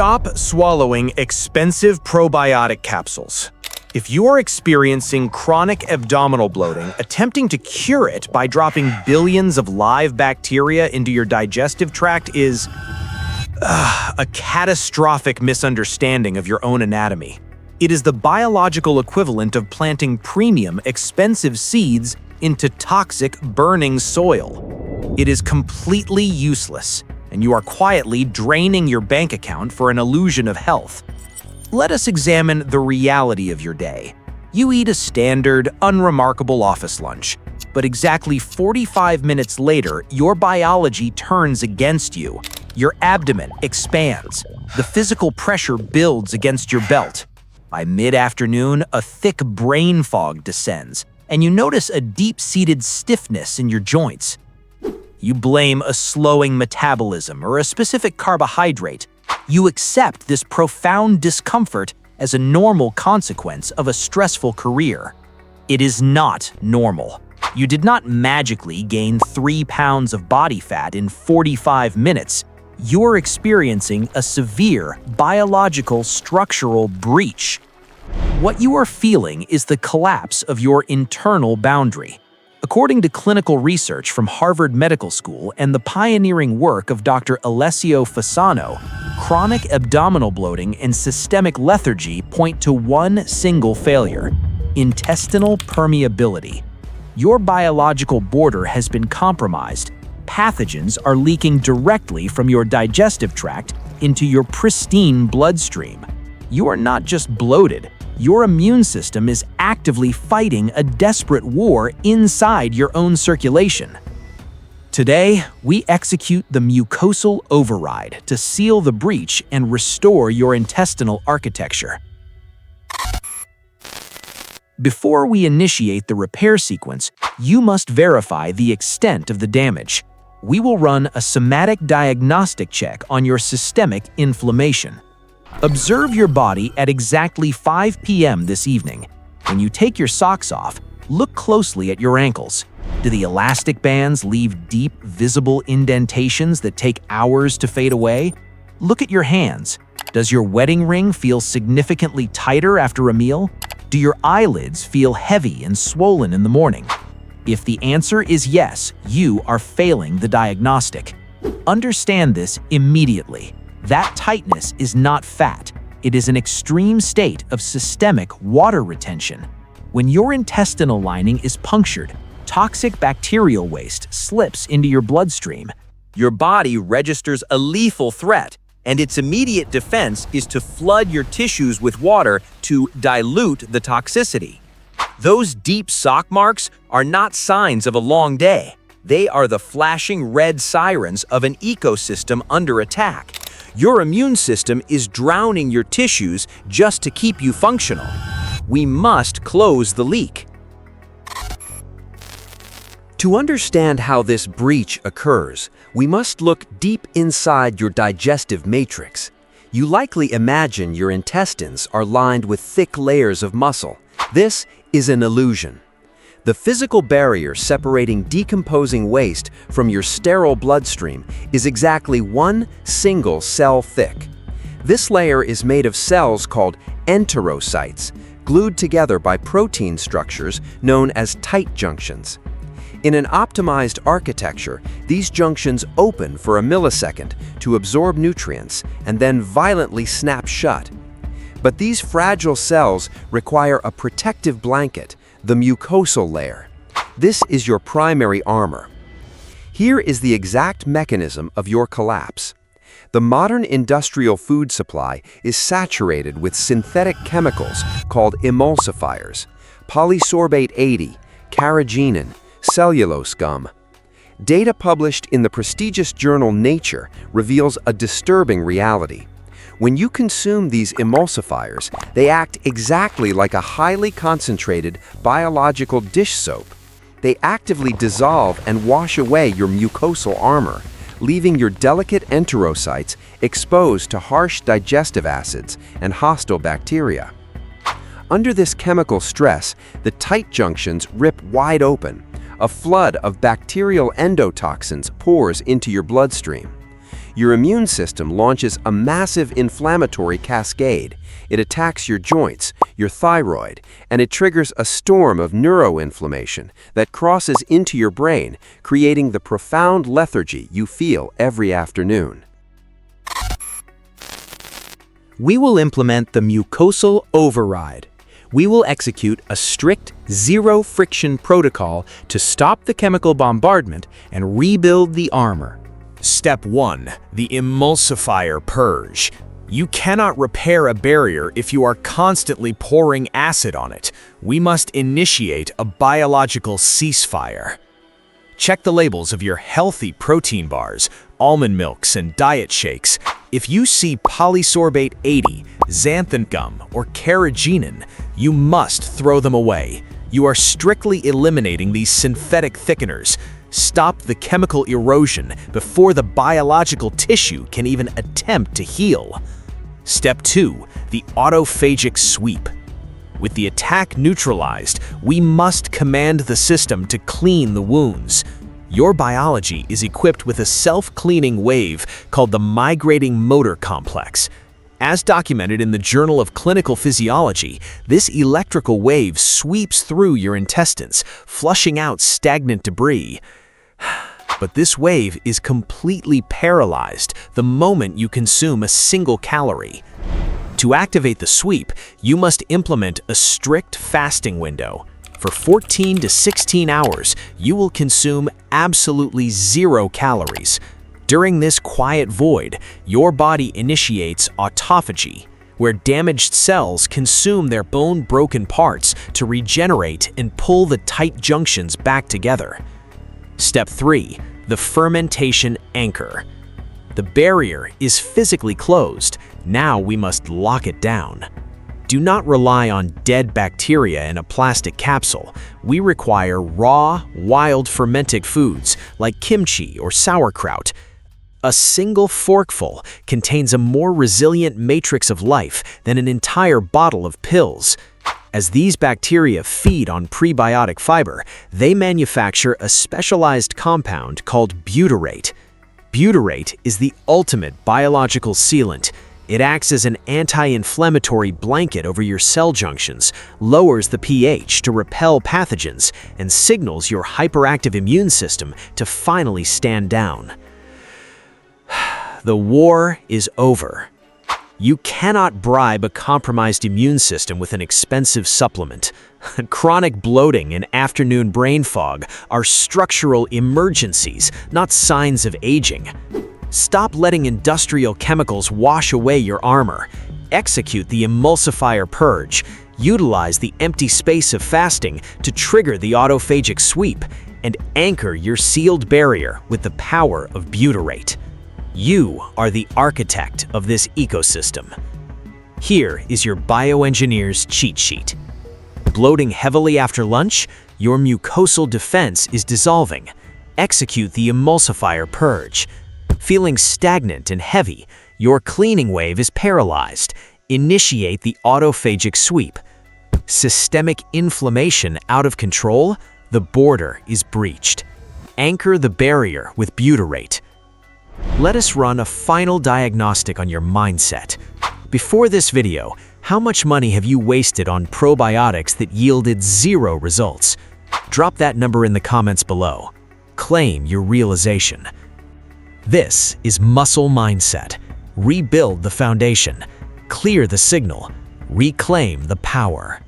Stop swallowing expensive probiotic capsules. If you are experiencing chronic abdominal bloating, attempting to cure it by dropping billions of live bacteria into your digestive tract is a catastrophic misunderstanding of your own anatomy. It is the biological equivalent of planting premium, expensive seeds into toxic, burning soil. It is completely useless, and you are quietly draining your bank account for an illusion of health. Let us examine the reality of your day. You eat a standard, unremarkable office lunch, but exactly 45 minutes later, your biology turns against you. Your abdomen expands. The physical pressure builds against your belt. By mid-afternoon, a thick brain fog descends, and you notice a deep-seated stiffness in your joints. You blame a slowing metabolism or a specific carbohydrate. You accept this profound discomfort as a normal consequence of a stressful career. It is not normal. You did not magically gain 3 pounds of body fat in 45 minutes. You're experiencing a severe biological structural breach. What you are feeling is the collapse of your internal boundary. According to clinical research from Harvard Medical School and the pioneering work of Dr. Alessio Fasano, chronic abdominal bloating and systemic lethargy point to one single failure: intestinal permeability. Your biological border has been compromised. Pathogens are leaking directly from your digestive tract into your pristine bloodstream. You are not just bloated. Your immune system is actively fighting a desperate war inside your own circulation. Today, we execute the Mucosal Override to seal the breach and restore your intestinal architecture. Before we initiate the repair sequence, you must verify the extent of the damage. We will run a somatic diagnostic check on your systemic inflammation. Observe your body at exactly 5 p.m. this evening. When you take your socks off, look closely at your ankles. Do the elastic bands leave deep, visible indentations that take hours to fade away? Look at your hands. Does your wedding ring feel significantly tighter after a meal? Do your eyelids feel heavy and swollen in the morning? If the answer is yes, you are failing the diagnostic. Understand this immediately. That tightness is not fat. It is an extreme state of systemic water retention. When your intestinal lining is punctured, toxic bacterial waste slips into your bloodstream. Your body registers a lethal threat, and its immediate defense is to flood your tissues with water to dilute the toxicity. Those deep sock marks are not signs of a long day. They are the flashing red sirens of an ecosystem under attack. Your immune system is drowning your tissues just to keep you functional. We must close the leak. To understand how this breach occurs, we must look deep inside your digestive matrix. You likely imagine your intestines are lined with thick layers of muscle. This is an illusion. The physical barrier separating decomposing waste from your sterile bloodstream is exactly one single cell thick. This layer is made of cells called enterocytes, glued together by protein structures known as tight junctions. In an optimized architecture, these junctions open for a millisecond to absorb nutrients and then violently snap shut. But these fragile cells require a protective blanket, the mucosal layer. This is your primary armor. Here is the exact mechanism of your collapse. The modern industrial food supply is saturated with synthetic chemicals called emulsifiers, polysorbate 80, carrageenan, cellulose gum. Data published in the prestigious journal Nature reveals a disturbing reality. When you consume these emulsifiers, they act exactly like a highly concentrated biological dish soap. They actively dissolve and wash away your mucosal armor, leaving your delicate enterocytes exposed to harsh digestive acids and hostile bacteria. Under this chemical stress, the tight junctions rip wide open. A flood of bacterial endotoxins pours into your bloodstream. Your immune system launches a massive inflammatory cascade. It attacks your joints, your thyroid, and it triggers a storm of neuroinflammation that crosses into your brain, creating the profound lethargy you feel every afternoon. We will implement the Mucosal Override. We will execute a strict zero-friction protocol to stop the chemical bombardment and rebuild the armor. Step 1. The Emulsifier Purge. You cannot repair a barrier if you are constantly pouring acid on it. We must initiate a biological ceasefire. Check the labels of your healthy protein bars, almond milks, and diet shakes. If you see polysorbate 80, xanthan gum, or carrageenan, you must throw them away. You are strictly eliminating these synthetic thickeners. Stop the chemical erosion before the biological tissue can even attempt to heal. Step 2. The Autophagic Sweep. With the attack neutralized, we must command the system to clean the wounds. Your biology is equipped with a self-cleaning wave called the Migrating Motor Complex. As documented in the Journal of Clinical Physiology, this electrical wave sweeps through your intestines, flushing out stagnant debris. But this wave is completely paralyzed the moment you consume a single calorie. To activate the sweep, you must implement a strict fasting window. For 14 to 16 hours, you will consume absolutely 0 calories. During this quiet void, your body initiates autophagy, where damaged cells consume their bone-broken parts to regenerate and pull the tight junctions back together. Step 3. The Fermentation Anchor. The barrier is physically closed. Now we must lock it down. Do not rely on dead bacteria in a plastic capsule. We require raw, wild fermented foods like kimchi or sauerkraut. A single forkful contains a more resilient matrix of life than an entire bottle of pills. As these bacteria feed on prebiotic fiber, they manufacture a specialized compound called butyrate. Butyrate is the ultimate biological sealant. It acts as an anti-inflammatory blanket over your cell junctions, lowers the pH to repel pathogens, and signals your hyperactive immune system to finally stand down. The war is over. You cannot bribe a compromised immune system with an expensive supplement. Chronic bloating and afternoon brain fog are structural emergencies, not signs of aging. Stop letting industrial chemicals wash away your armor. Execute the Emulsifier Purge. Utilize the empty space of fasting to trigger the Autophagic Sweep and anchor your sealed barrier with the power of Butyrate. You are the architect of this ecosystem. Here is your bioengineer's cheat sheet. Bloating heavily after lunch? Your mucosal defense is dissolving. Execute the Emulsifier Purge. Feeling stagnant and heavy? Your cleaning wave is paralyzed. Initiate the Autophagic Sweep. Systemic inflammation out of control? The border is breached. Anchor the barrier with Butyrate. Let us run a final diagnostic on your mindset. Before this video, how much money have you wasted on probiotics that yielded 0 results? Drop that number in the comments below. Claim your realization. This is Muscle Mindset. Rebuild the foundation. Clear the signal. Reclaim the power.